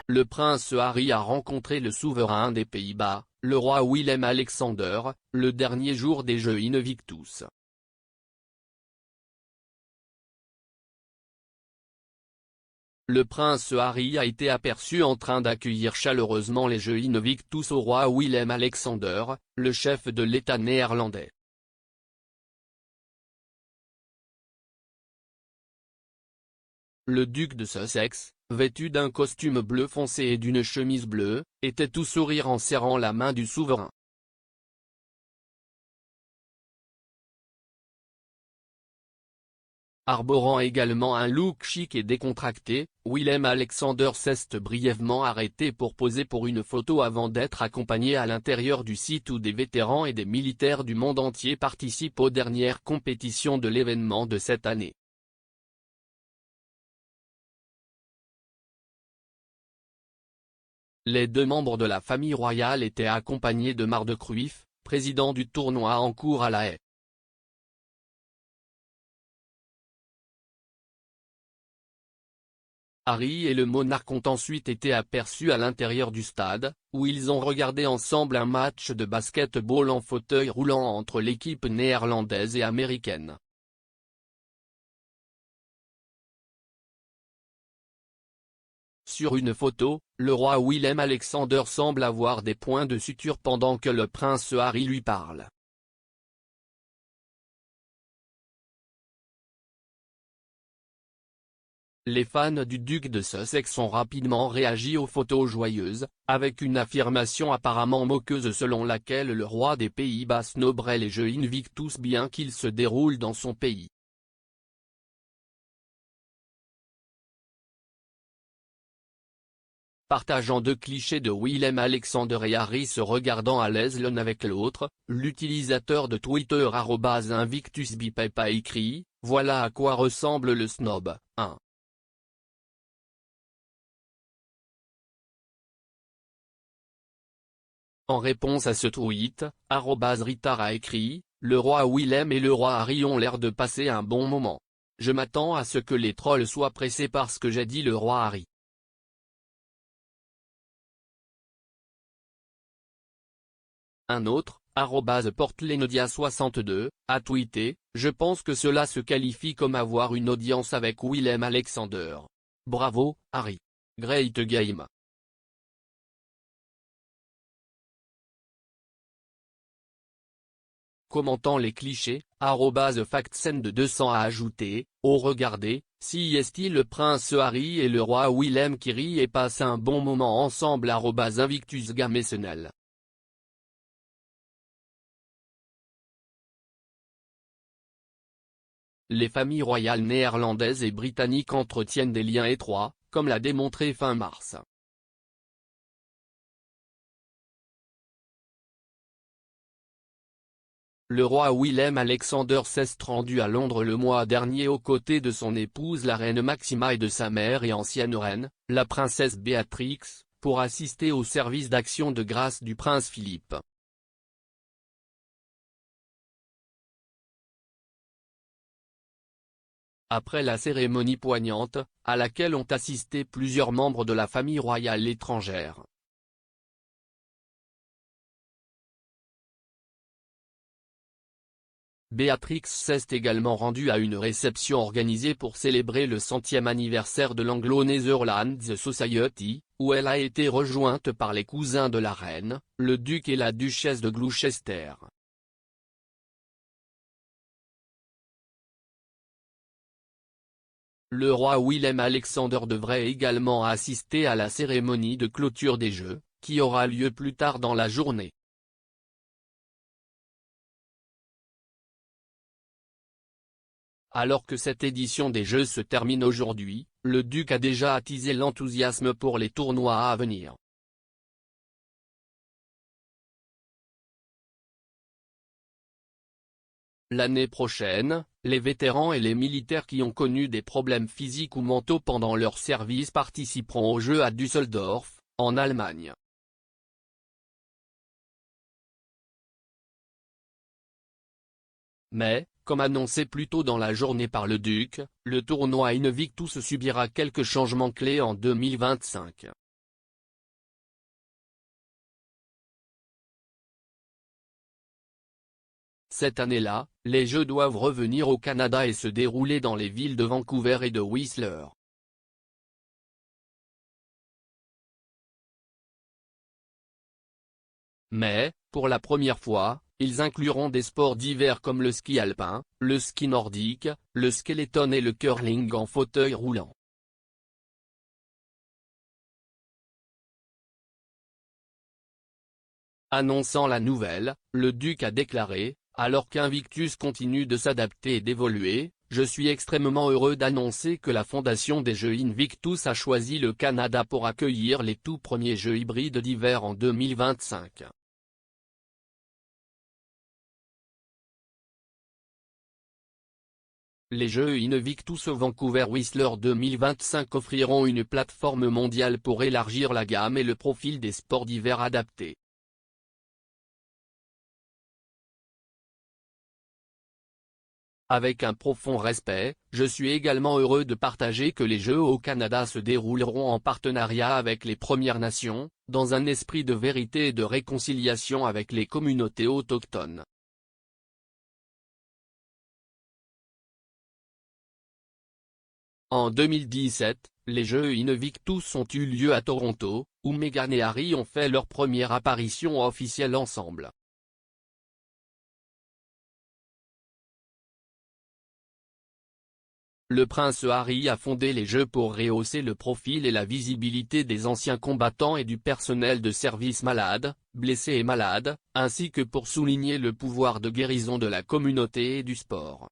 le prince Harry a rencontré le souverain des Pays-Bas, le roi Willem-Alexander, le dernier jour des Jeux Invictus. Le prince Harry a été aperçu en train d'accueillir chaleureusement les Jeux Invictus au roi Willem-Alexander, le chef de l'État néerlandais. Le duc de Sussex, vêtu d'un costume bleu foncé et d'une chemise bleue, était tout sourire en serrant la main du souverain. Arborant également un look chic et décontracté, Willem-Alexander s'est brièvement arrêté pour poser pour une photo avant d'être accompagné à l'intérieur du site où des vétérans et des militaires du monde entier participent aux dernières compétitions de l'événement de cette année. Les deux membres de la famille royale étaient accompagnés de Mar de Cruyff, président du tournoi en cours à La Haye. Harry et le monarque ont ensuite été aperçus à l'intérieur du stade, où ils ont regardé ensemble un match de basket-ball en fauteuil roulant entre l'équipe néerlandaise et américaine. Sur une photo, le roi Willem-Alexander semble avoir des points de suture pendant que le prince Harry lui parle. Les fans du duc de Sussex ont rapidement réagi aux photos joyeuses, avec une affirmation apparemment moqueuse selon laquelle le roi des Pays-Bas snoberait les Jeux Invictus bien qu'ils se déroulent dans son pays. Partageant deux clichés de Willem-Alexander et Harry se regardant à l'aise l'un avec l'autre, l'utilisateur de Twitter @InvictusBPep a écrit « Voilà à quoi ressemble le snob, hein ». En réponse à ce tweet, @Ritard a écrit « Le roi Willem et le roi Harry ont l'air de passer un bon moment. Je m'attends à ce que les trolls soient pressés parce que j'ai dit le roi Harry. » Un autre, @PortLenodia62, a tweeté « Je pense que cela se qualifie comme avoir une audience avec Willem-Alexander. Bravo, Harry. Great game. » Commentant les clichés, @FactSend200 a ajouté « Oh regardez, si est-il le prince Harry et le roi Willem qui rient et passent un bon moment ensemble @InvictusGamesnel. » Les familles royales néerlandaises et britanniques entretiennent des liens étroits, comme l'a démontré fin mars. Le roi Willem-Alexander s'est rendu à Londres le mois dernier aux côtés de son épouse la reine Maxima et de sa mère et ancienne reine, la princesse Béatrix, pour assister au service d'action de grâce du prince Philippe. Après la cérémonie poignante, à laquelle ont assisté plusieurs membres de la famille royale étrangère. Béatrix s'est également rendue à une réception organisée pour célébrer le 100e anniversaire de l'Anglo-Netherlands Society, où elle a été rejointe par les cousins de la reine, le duc et la duchesse de Gloucester. Le roi Willem-Alexander devrait également assister à la cérémonie de clôture des Jeux, qui aura lieu plus tard dans la journée. Alors que cette édition des Jeux se termine aujourd'hui, le duc a déjà attisé l'enthousiasme pour les tournois à venir. L'année prochaine, les vétérans et les militaires qui ont connu des problèmes physiques ou mentaux pendant leur service participeront aux Jeux à Düsseldorf, en Allemagne. Mais, comme annoncé plus tôt dans la journée par le duc, le tournoi Invictus subira quelques changements clés en 2025. Cette année-là, les Jeux doivent revenir au Canada et se dérouler dans les villes de Vancouver et de Whistler. Mais, pour la première fois, ils incluront des sports d'hiver comme le ski alpin, le ski nordique, le skeleton et le curling en fauteuil roulant. Annonçant la nouvelle, le duc a déclaré, alors qu'Invictus continue de s'adapter et d'évoluer, je suis extrêmement heureux d'annoncer que la fondation des Jeux Invictus a choisi le Canada pour accueillir les tout premiers Jeux hybrides d'hiver en 2025. Les Jeux Invictus Vancouver Whistler 2025 offriront une plateforme mondiale pour élargir la gamme et le profil des sports d'hiver adaptés. Avec un profond respect, je suis également heureux de partager que les Jeux au Canada se dérouleront en partenariat avec les Premières Nations, dans un esprit de vérité et de réconciliation avec les communautés autochtones. En 2017, les Jeux Invictus ont eu lieu à Toronto, où Meghan et Harry ont fait leur première apparition officielle ensemble. Le prince Harry a fondé les Jeux pour rehausser le profil et la visibilité des anciens combattants et du personnel de service malades, blessés et malades, ainsi que pour souligner le pouvoir de guérison de la communauté et du sport.